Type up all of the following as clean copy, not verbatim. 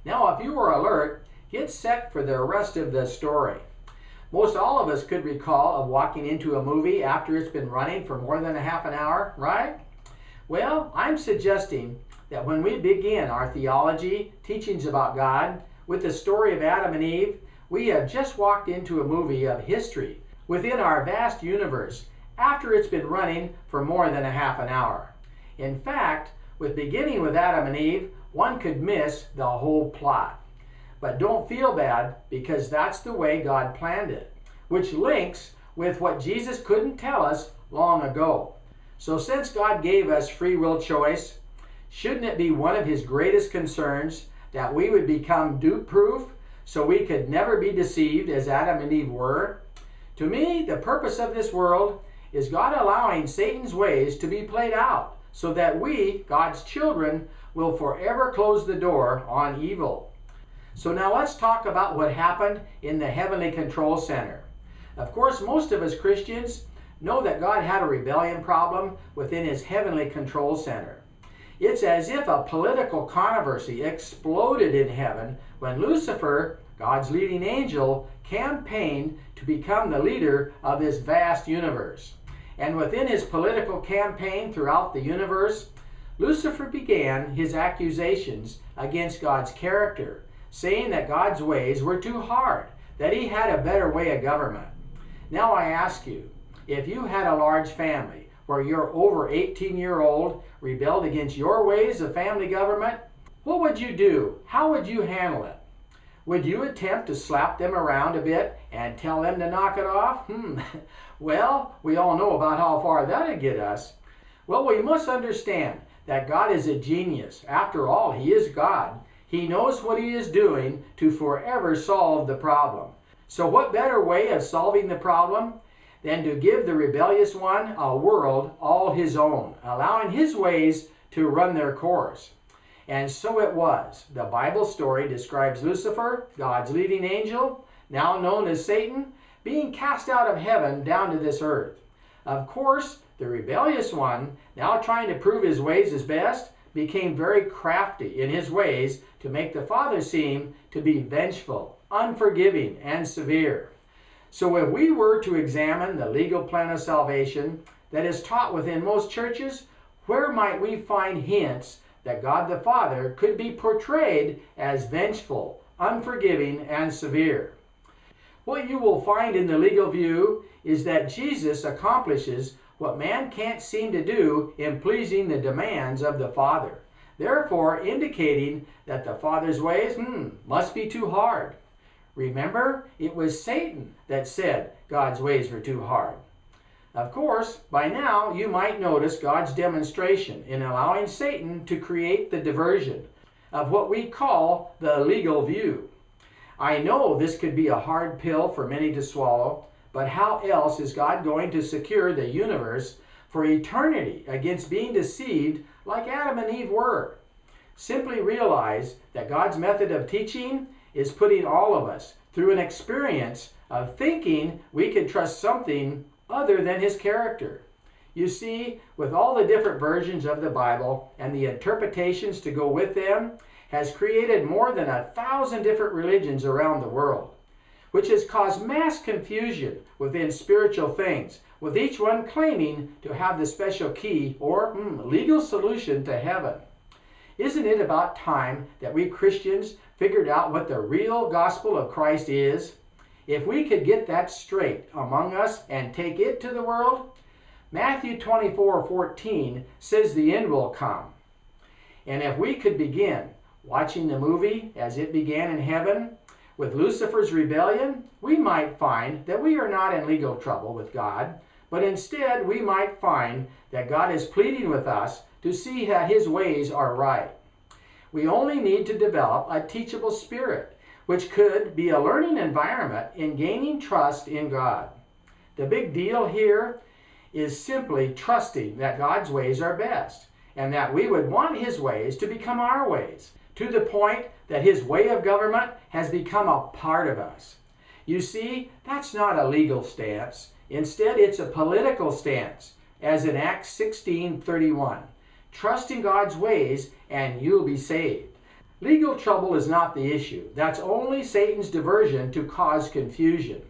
Now, if you were alert, get set for the rest of the story. Most all of us could recall of walking into a movie after it's been running for more than a half an hour, right? Well, I'm suggesting that when we begin our theology, teachings about God, with the story of Adam and Eve, we have just walked into a movie of history within our vast universe after it's been running for more than a half an hour. In fact, with beginning with Adam and Eve, one could miss the whole plot. But don't feel bad, because that's the way God planned it, which links with what Jesus couldn't tell us long ago. So since God gave us free will choice, shouldn't it be one of his greatest concerns that we would become dupe-proof so we could never be deceived as Adam and Eve were? To me, the purpose of this world is God allowing Satan's ways to be played out so that we, God's children, will forever close the door on evil. So now let's talk about what happened in the heavenly control center. Of course, most of us Christians know that God had a rebellion problem within his heavenly control center. It's as if a political controversy exploded in heaven when Lucifer, God's leading angel, campaigned to become the leader of this vast universe. And within his political campaign throughout the universe, Lucifer began his accusations against God's character, saying that God's ways were too hard, that he had a better way of government. Now I ask you, if you had a large family where your over 18-year-old rebelled against your ways of family government, what would you do? How would you handle it? Would you attempt to slap them around a bit and tell them to knock it off? Well, we all know about how far that would get us. Well, we must understand that God is a genius. After all, he is God. He knows what he is doing to forever solve the problem. So what better way of solving the problem than to give the rebellious one a world all his own, allowing his ways to run their course? And so it was. The Bible story describes Lucifer, God's leading angel, now known as Satan, being cast out of heaven down to this earth. Of course, the rebellious one, now trying to prove his ways his best, became very crafty in his ways to make the Father seem to be vengeful, unforgiving, and severe. So if we were to examine the legal plan of salvation that is taught within most churches, where might we find hints that God the Father could be portrayed as vengeful, unforgiving, and severe? What you will find in the legal view is that Jesus accomplishes what man can't seem to do in pleasing the demands of the Father, therefore indicating that the Father's ways must be too hard. Remember, it was Satan that said God's ways were too hard. Of course, by now you might notice God's demonstration in allowing Satan to create the diversion of what we call the legal view. I know this could be a hard pill for many to swallow, but how else is God going to secure the universe for eternity against being deceived like Adam and Eve were? Simply realize that God's method of teaching is putting all of us through an experience of thinking we can trust something other than his character. You see, with all the different versions of the Bible and the interpretations to go with them, has created more than 1,000 different religions around the world, which has caused mass confusion within spiritual things, with each one claiming to have the special key or legal solution to heaven. Isn't it about time that we Christians figured out what the real gospel of Christ is? If we could get that straight among us and take it to the world, Matthew 24:14 says the end will come. And if we could begin watching the movie as it began in heaven, with Lucifer's rebellion, we might find that we are not in legal trouble with God, but instead we might find that God is pleading with us to see that his ways are right. We only need to develop a teachable spirit, which could be a learning environment in gaining trust in God. The big deal here is simply trusting that God's ways are best, and that we would want his ways to become our ways, to the point that his way of government has become a part of us. You see, that's not a legal stance. Instead, it's a political stance, as in Acts 16:31. Trust in God's ways and you'll be saved. Legal trouble is not the issue. That's only Satan's diversion to cause confusion.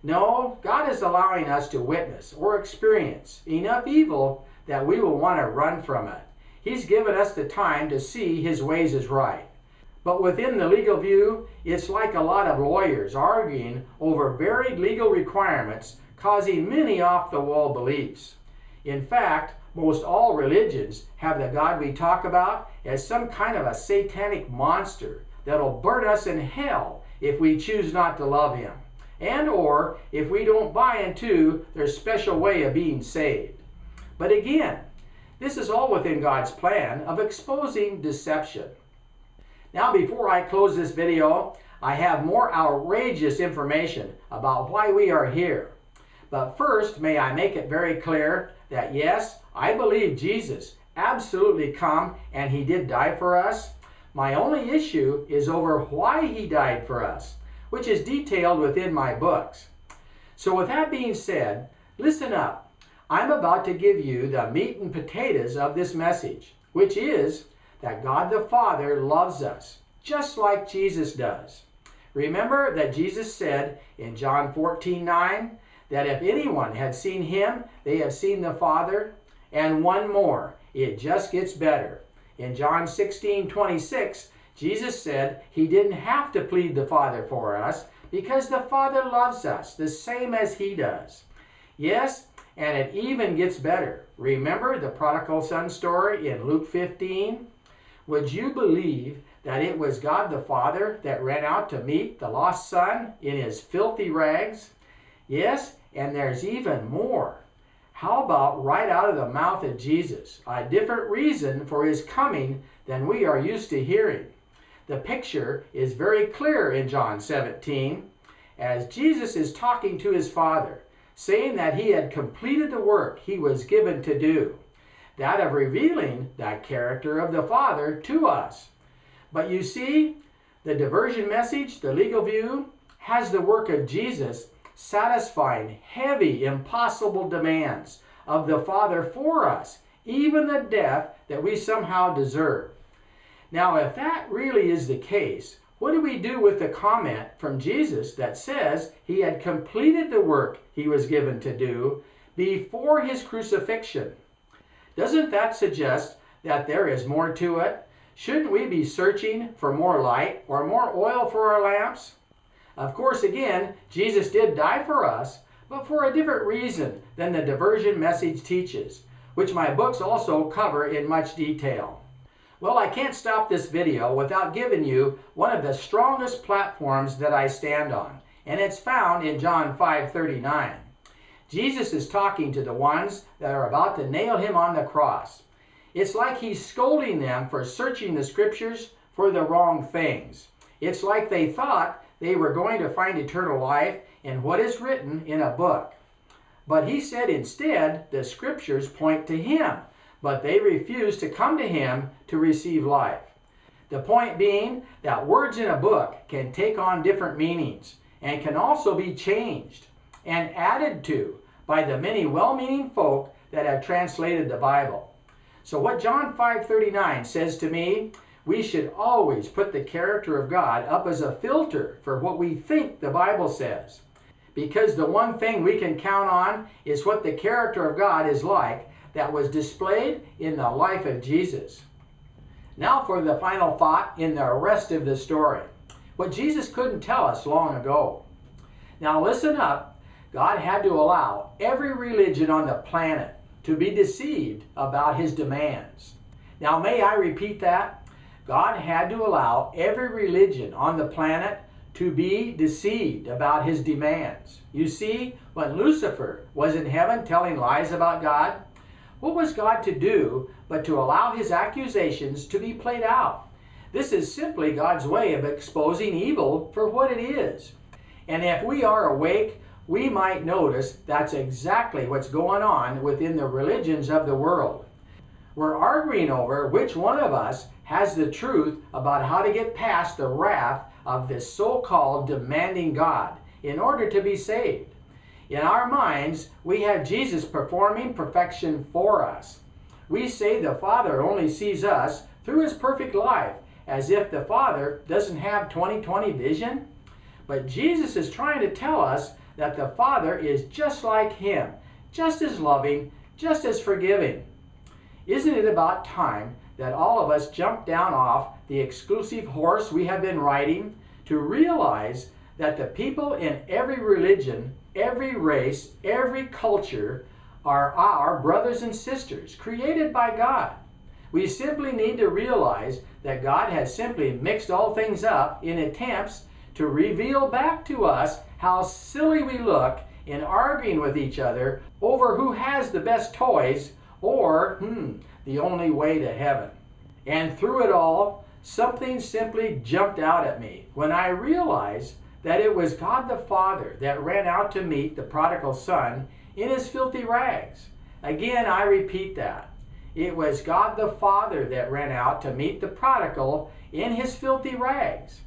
No, God is allowing us to witness or experience enough evil that we will want to run from it. He's given us the time to see His ways is right. But within the legal view, it's like a lot of lawyers arguing over varied legal requirements, causing many off-the-wall beliefs. In fact, most all religions have the God we talk about as some kind of a satanic monster that'll burn us in hell if we choose not to love Him, and or if we don't buy into their special way of being saved. But again, this is all within God's plan of exposing deception. Now, before I close this video, I have more outrageous information about why we are here. But first, may I make it very clear that yes, I believe Jesus absolutely come and He did die for us. My only issue is over why He died for us, which is detailed within my books. So with that being said, listen up. I'm about to give you the meat and potatoes of this message, which is that God the Father loves us, just like Jesus does. Remember that Jesus said in John 14:9, that if anyone had seen Him, they have seen the Father. And one more, it just gets better. In John 16:26, Jesus said He didn't have to plead the Father for us because the Father loves us the same as He does. Yes, and it even gets better. Remember the prodigal son story in Luke 15? Would you believe that it was God the Father that ran out to meet the lost son in his filthy rags? Yes, and there's even more. How about right out of the mouth of Jesus, a different reason for His coming than we are used to hearing? The picture is very clear in John 17, as Jesus is talking to His Father, saying that He had completed the work He was given to do, that of revealing that character of the Father to us. But you see, the diversion message, the legal view, has the work of Jesus satisfying heavy, impossible demands of the Father for us, even the death that we somehow deserve. Now, if that really is the case, what do we do with the comment from Jesus that says He had completed the work He was given to do before His crucifixion? Doesn't that suggest that there is more to it? Shouldn't we be searching for more light or more oil for our lamps? Of course, again, Jesus did die for us, but for a different reason than the diversion message teaches, which my books also cover in much detail. Well, I can't stop this video without giving you one of the strongest platforms that I stand on, and it's found in John 5:39. Jesus is talking to the ones that are about to nail Him on the cross. It's like He's scolding them for searching the Scriptures for the wrong things. It's like they thought they were going to find eternal life in what is written in a book. But He said instead the Scriptures point to Him, but they refuse to come to Him to receive life. The point being that words in a book can take on different meanings and can also be changed and added to by the many well-meaning folk that have translated the Bible. So what John 5:39 says to me, we should always put the character of God up as a filter for what we think the Bible says. Because the one thing we can count on is what the character of God is like that was displayed in the life of Jesus. Now for the final thought in the rest of the story. What Jesus couldn't tell us long ago. Now listen up. God had to allow every religion on the planet to be deceived about His demands. Now may I repeat that? God had to allow every religion on the planet to be deceived about His demands. You see, when Lucifer was in heaven telling lies about God, what was God to do but to allow his accusations to be played out? This is simply God's way of exposing evil for what it is. And if we are awake, we might notice that's exactly what's going on within the religions of the world. We're arguing over which one of us has the truth about how to get past the wrath of this so-called demanding God in order to be saved. In our minds, we have Jesus performing perfection for us. We say the Father only sees us through His perfect life as if the Father doesn't have 20/20 vision. But Jesus is trying to tell us that the Father is just like Him, just as loving, just as forgiving. Isn't it about time that all of us jump down off the exclusive horse we have been riding to realize that the people in every religion, every race, every culture are our brothers and sisters created by God? We simply need to realize that God has simply mixed all things up in attempts to reveal back to us how silly we look in arguing with each other over who has the best toys or, the only way to heaven. And through it all, something simply jumped out at me when I realized that it was God the Father that ran out to meet the prodigal son in his filthy rags. Again, I repeat that. It was God the Father that ran out to meet the prodigal in his filthy rags.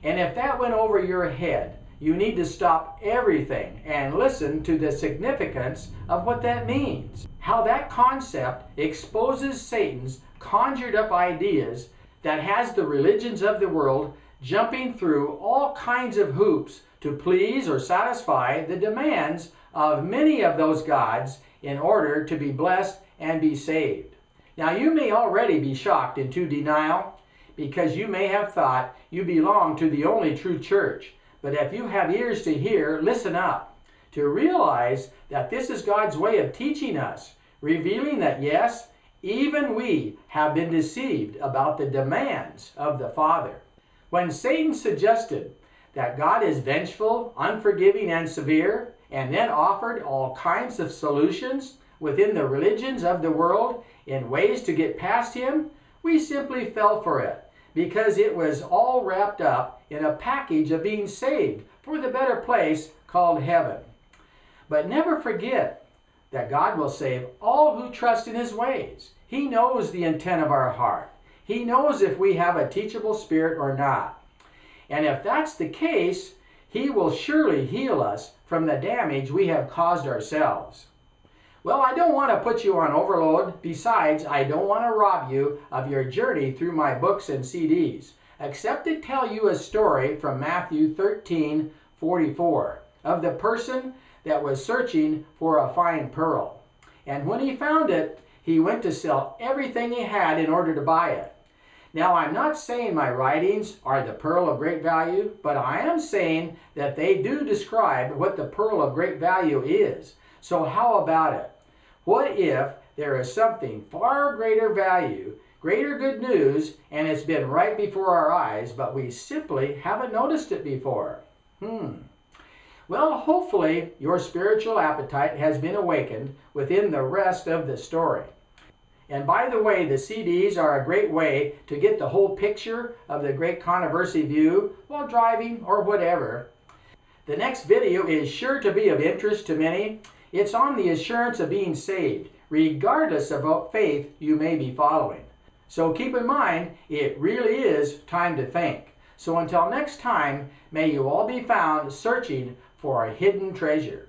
And if that went over your head, you need to stop everything and listen to the significance of what that means. How that concept exposes Satan's conjured up ideas that has the religions of the world jumping through all kinds of hoops to please or satisfy the demands of many of those gods in order to be blessed and be saved. Now, you may already be shocked into denial because you may have thought you belong to the only true church. But if you have ears to hear, listen up to realize that this is God's way of teaching us, revealing that yes, even we have been deceived about the demands of the Father. When Satan suggested that God is vengeful, unforgiving, and severe, and then offered all kinds of solutions within the religions of the world in ways to get past him, we simply fell for it because it was all wrapped up in a package of being saved for the better place called heaven. But never forget that God will save all who trust in his ways. He knows the intent of our heart. He knows if we have a teachable spirit or not. And if that's the case, he will surely heal us from the damage we have caused ourselves. Well, I don't want to put you on overload. Besides, I don't want to rob you of your journey through my books and CDs, except to tell you a story from Matthew 13:44 of the person that was searching for a fine pearl. And when he found it, he went to sell everything he had in order to buy it. Now, I'm not saying my writings are the pearl of great value, but I am saying that they do describe what the pearl of great value is. So how about it? What if there is something far greater value, greater good news, and it's been right before our eyes, but we simply haven't noticed it before? Well, hopefully your spiritual appetite has been awakened within the rest of the story. And by the way, the CDs are a great way to get the whole picture of the great controversy view while driving or whatever. The next video is sure to be of interest to many. It's on the assurance of being saved, regardless of what faith you may be following. So keep in mind, it really is time to think. So until next time, may you all be found searching for a hidden treasure.